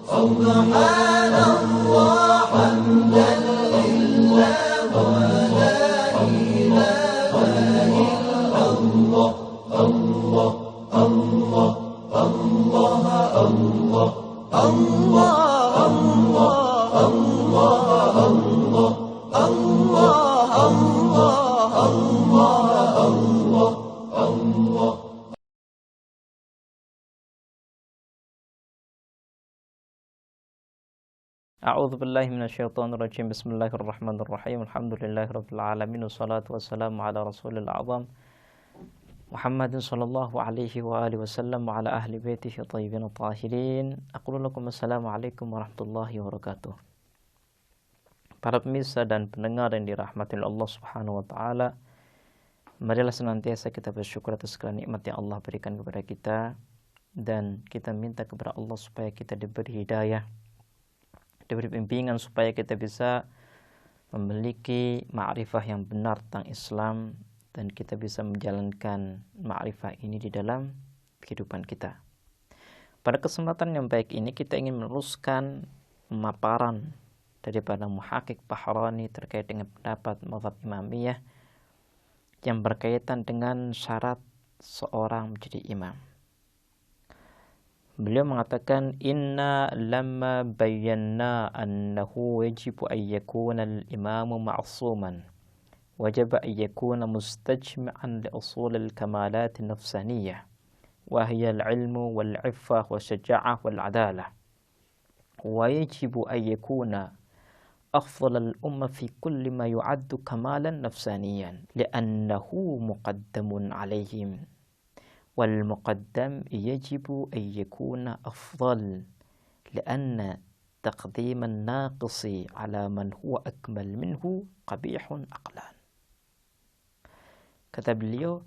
Subhanallah hamdan lillah wa la ilaha illallah. Allah Allah Allah Allah Allah Allah Allah Allah Allah Allah Allah Allah. A'udzu billahi minasyaitonir rajim. Bismillahirrahmanirrahim. Alhamdulillahirabbil alamin wassalatu wassalamu ala rasulil a'zam Muhammadin sallallahu alaihi wa alihi wasallam wa ala ahli baitihi thayyibin tahirin. Aqulu lakum assalamualaikum warahmatullahi wabarakatuh. Para pemirsa dan pendengar yang dirahmati Allah Subhanahu wa taala, marilah senantiasa kita bersyukur atas segala nikmat yang Allah berikan kepada kita, dan kita minta kepada Allah supaya kita diberi hidayah, diberi bimbingan supaya kita bisa memiliki ma'rifah yang benar tentang Islam, dan kita bisa menjalankan ma'rifah ini di dalam kehidupan kita. Pada kesempatan yang baik ini kita ingin meneruskan pemaparan daripada Muhaqqiq Bahrani terkait dengan pendapat mazhab Imamiyah yang berkaitan dengan syarat seorang menjadi imam. Beliau mengatakan, inna lamma bayyana annahu yajibu an yakuna al-imamu ma'suman, wajib an yakuna mustajmi'an li usul al-kamalat an-nafsaniyah, wa hiya al-ilmu wal-'iffah wa-syaja'ah wal-'adalah, wa yajibu an yakuna afdal al-umma fi kulli ma yu'addu kamalan nafsaniyan li'annahu muqaddamun 'alayhim. والمقدم يجب أن يكون أفضل لأن تقديم الناقص على من هو أكمل منه قبيح عقلا. Kata beliau,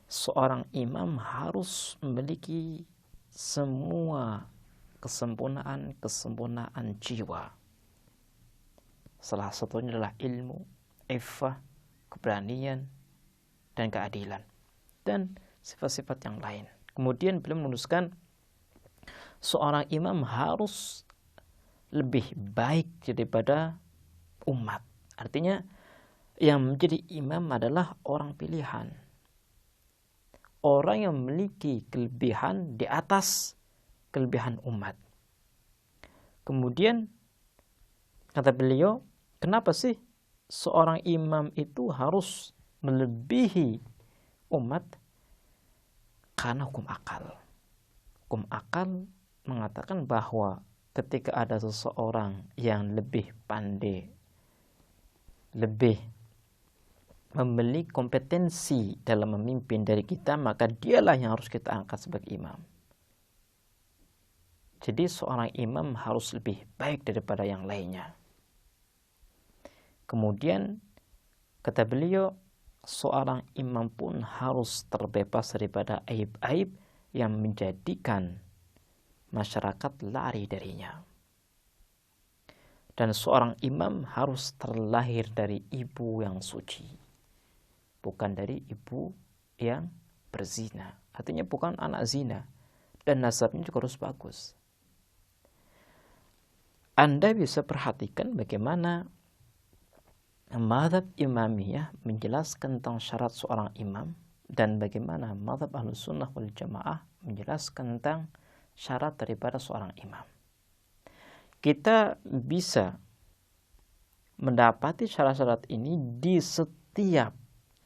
seorang imam harus memiliki semua kesempurnaan jiwa. Salah satunya adalah ilmu, iffah, keberanian, dan keadilan, dan sifat-sifat yang lain. Kemudian beliau menuliskan, seorang imam harus lebih baik daripada umat. Artinya yang menjadi imam adalah orang pilihan, orang yang memiliki kelebihan di atas kelebihan umat. Kemudian kata beliau, kenapa sih seorang imam itu harus melebihi umat? Karena hukum akal. Hukum akal mengatakan bahwa ketika ada seseorang yang lebih pandai, lebih memiliki kompetensi dalam memimpin dari kita, maka dialah yang harus kita angkat sebagai imam. Jadi seorang imam harus lebih baik daripada yang lainnya. Kemudian kata beliau, seorang imam pun harus terbebas daripada aib-aib yang menjadikan masyarakat lari darinya. Dan seorang imam harus terlahir dari ibu yang suci, bukan dari ibu yang berzina. Artinya bukan anak zina, dan nasabnya juga harus bagus. Anda bisa perhatikan bagaimana mazhab Imamiyah menjelaskan tentang syarat seorang imam, dan bagaimana mazhab Ahlus Sunnah wal Jamaah menjelaskan tentang syarat daripada seorang imam. Kita bisa mendapati syarat-syarat ini di setiap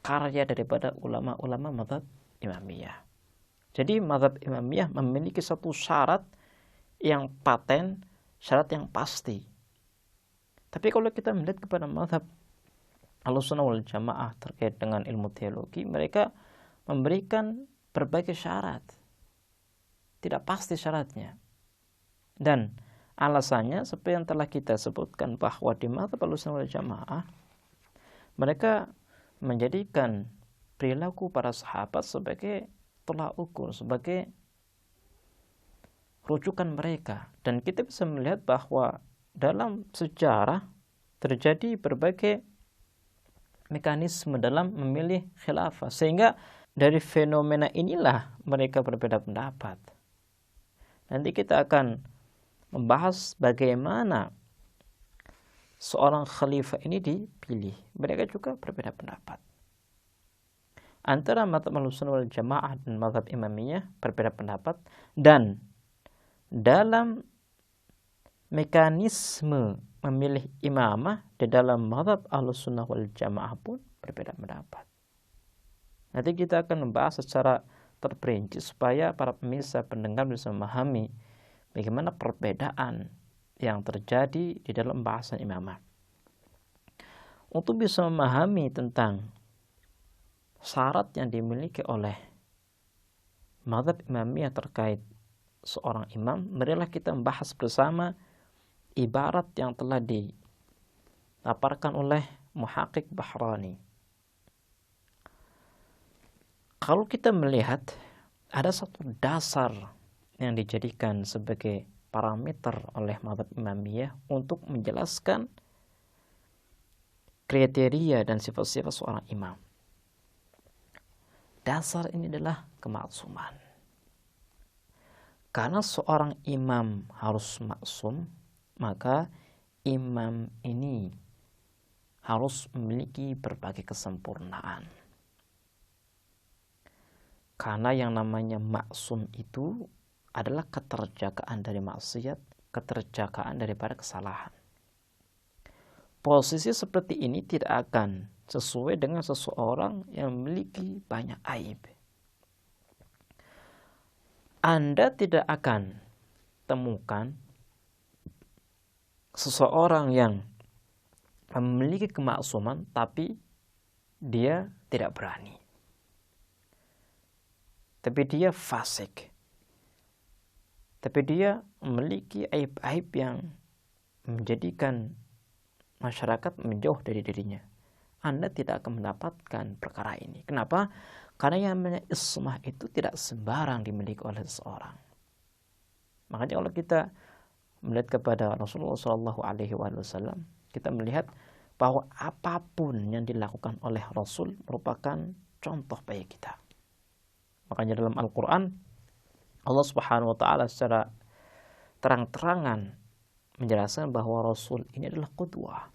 karya daripada ulama-ulama mazhab Imamiyah. Jadi mazhab Imamiyah memiliki satu syarat yang paten, syarat yang pasti. Tapi kalau kita melihat kepada mazhab Ahlussunnah wal Jamaah terkait dengan ilmu teologi, mereka memberikan berbagai syarat, tidak pasti syaratnya. Dan alasannya seperti yang telah kita sebutkan, bahwa di mazhab Ahlussunnah wal Jamaah mereka menjadikan perilaku para sahabat sebagai tolak ukur, sebagai rujukan mereka. Dan kita bisa melihat bahwa dalam sejarah terjadi berbagai mekanisme dalam memilih khilafah, sehingga dari fenomena inilah mereka berbeda pendapat. Nanti kita akan membahas bagaimana seorang khalifah ini dipilih. Mereka juga berbeda pendapat. Antara mazhab Ahlussunnah wal Jamaah dan mazhab Imamiyah berbeda pendapat, dan dalam mekanisme memilih imamah di dalam mazhab Ahlussunnah wal Jamaah pun berbeda pendapat. Nanti kita akan membahas secara terperinci supaya para pemirsa pendengar bisa memahami bagaimana perbedaan yang terjadi di dalam bahasan imamah. Untuk bisa memahami tentang syarat yang dimiliki oleh mazhab Imamiyah terkait seorang imam, marilah kita membahas bersama ibarat yang telah dipaparkan oleh Muhaqqiq Bahrani. Kalau kita melihat ada satu dasar yang dijadikan sebagai parameter oleh mazhab Imamiyah untuk menjelaskan kriteria dan sifat-sifat seorang imam. Dasar ini adalah kemaksuman. Karena seorang imam harus maksum, maka imam ini harus memiliki berbagai kesempurnaan. Karena yang namanya maksum itu adalah keterjagaan dari maksiat, keterjagaan daripada kesalahan. Posisi seperti ini tidak akan sesuai dengan seseorang yang memiliki banyak aib. Anda tidak akan temukan seseorang yang memiliki kemaksuman tapi dia tidak berani. Tapi dia fasik. Tapi dia memiliki aib-aib yang menjadikan masyarakat menjauh dari dirinya. Anda tidak akan mendapatkan perkara ini. Kenapa? Karena yang namanya ismah itu tidak sembarang dimiliki oleh seseorang. Makanya kalau kita melihat kepada Rasulullah SAW, kita melihat bahwa apapun yang dilakukan oleh Rasul merupakan contoh bagi kita. Makanya dalam Al-Quran Allah Subhanahu wa Ta'ala secara terang-terangan menjelaskan bahwa Rasul ini adalah qudwah,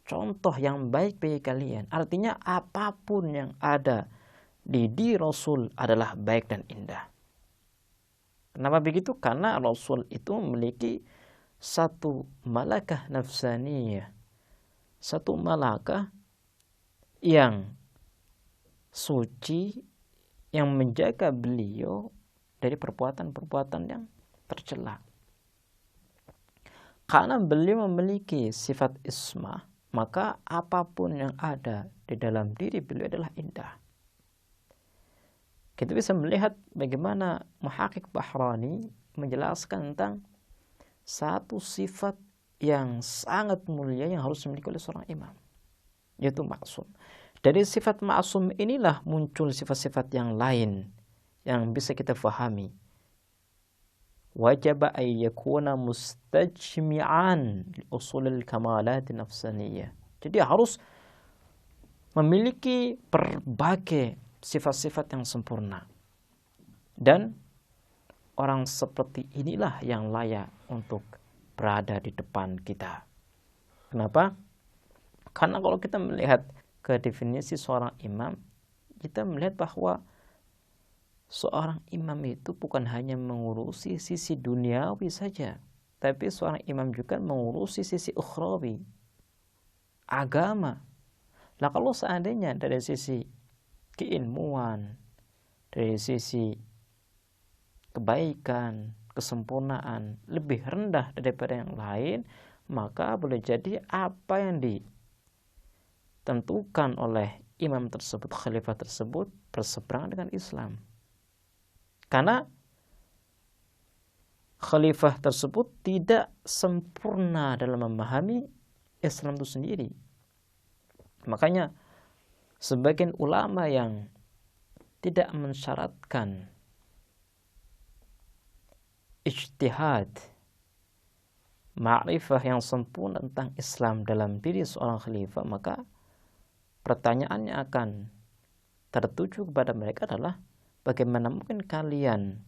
contoh yang baik bagi kalian. Artinya apapun yang ada di diri Rasul adalah baik dan indah. Kenapa begitu? Karena Rasul itu memiliki satu malakah nafsaniyah, satu malakah yang suci, yang menjaga beliau dari perbuatan-perbuatan yang tercela. Karena beliau memiliki sifat ismah, maka apapun yang ada di dalam diri beliau adalah indah. Kita bisa melihat bagaimana Muhaqqiq Bahrani menjelaskan tentang satu sifat yang sangat mulia yang harus dimiliki oleh seorang imam, yaitu maksum. Dari sifat maksum inilah muncul sifat-sifat yang lain yang bisa kita fahami. Wajib an yakuna mustajmi'an li usulil kamalat nafsaniyah. Jadi harus memiliki berbagai sifat-sifat yang sempurna. Dan orang seperti inilah yang layak untuk berada di depan kita. Kenapa? Karena kalau kita melihat ke definisi seorang imam, kita melihat bahwa seorang imam itu bukan hanya mengurusi sisi duniawi saja, tapi seorang imam juga mengurusi sisi ukhrawi, agama. Nah, kalau seandainya dari sisi keilmuan, dari sisi kebaikan, kesempurnaan lebih rendah daripada yang lain, maka boleh jadi apa yang ditentukan oleh imam tersebut, khalifah tersebut, berseberangan dengan Islam. Karena khalifah tersebut tidak sempurna dalam memahami Islam itu sendiri. Makanya sebagian ulama yang tidak mensyaratkan ijtihad, ma'rifah yang sempurna tentang Islam dalam diri seorang khalifah, maka pertanyaannya akan tertuju kepada mereka adalah bagaimana mungkin kalian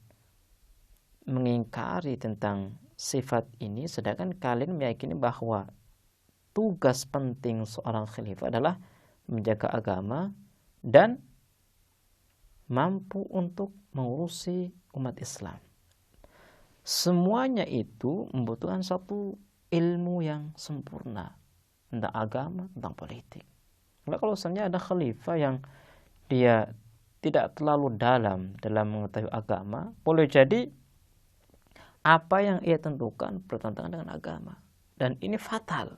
mengingkari tentang sifat ini, sedangkan kalian meyakini bahwa tugas penting seorang khalifah adalah menjaga agama dan mampu untuk mengurusi umat Islam. Semuanya itu membutuhkan satu ilmu yang sempurna tentang agama, tentang politik. Nah, kalau misalnya ada khalifah yang dia tidak terlalu dalam mengetahui agama, boleh jadi apa yang ia tentukan bertentangan dengan agama. Dan ini fatal.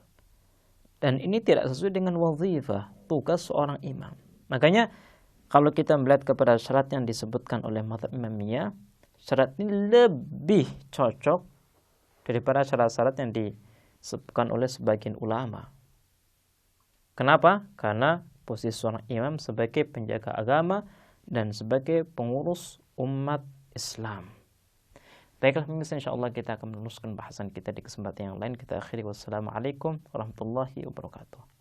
Dan ini tidak sesuai dengan wazifah, tugas seorang imam. Makanya kalau kita melihat kepada syarat yang disebutkan oleh mazhab Imamiyah, syarat ini lebih cocok daripada syarat-syarat yang disebutkan oleh sebagian ulama. Kenapa? Karena posisi seorang imam sebagai penjaga agama dan sebagai pengurus umat Islam. Baiklah pemirsa, insyaallah kita akan meneruskan bahasan kita di kesempatan yang lain. Kita akhiri, wassalamualaikum warahmatullahi wabarakatuh.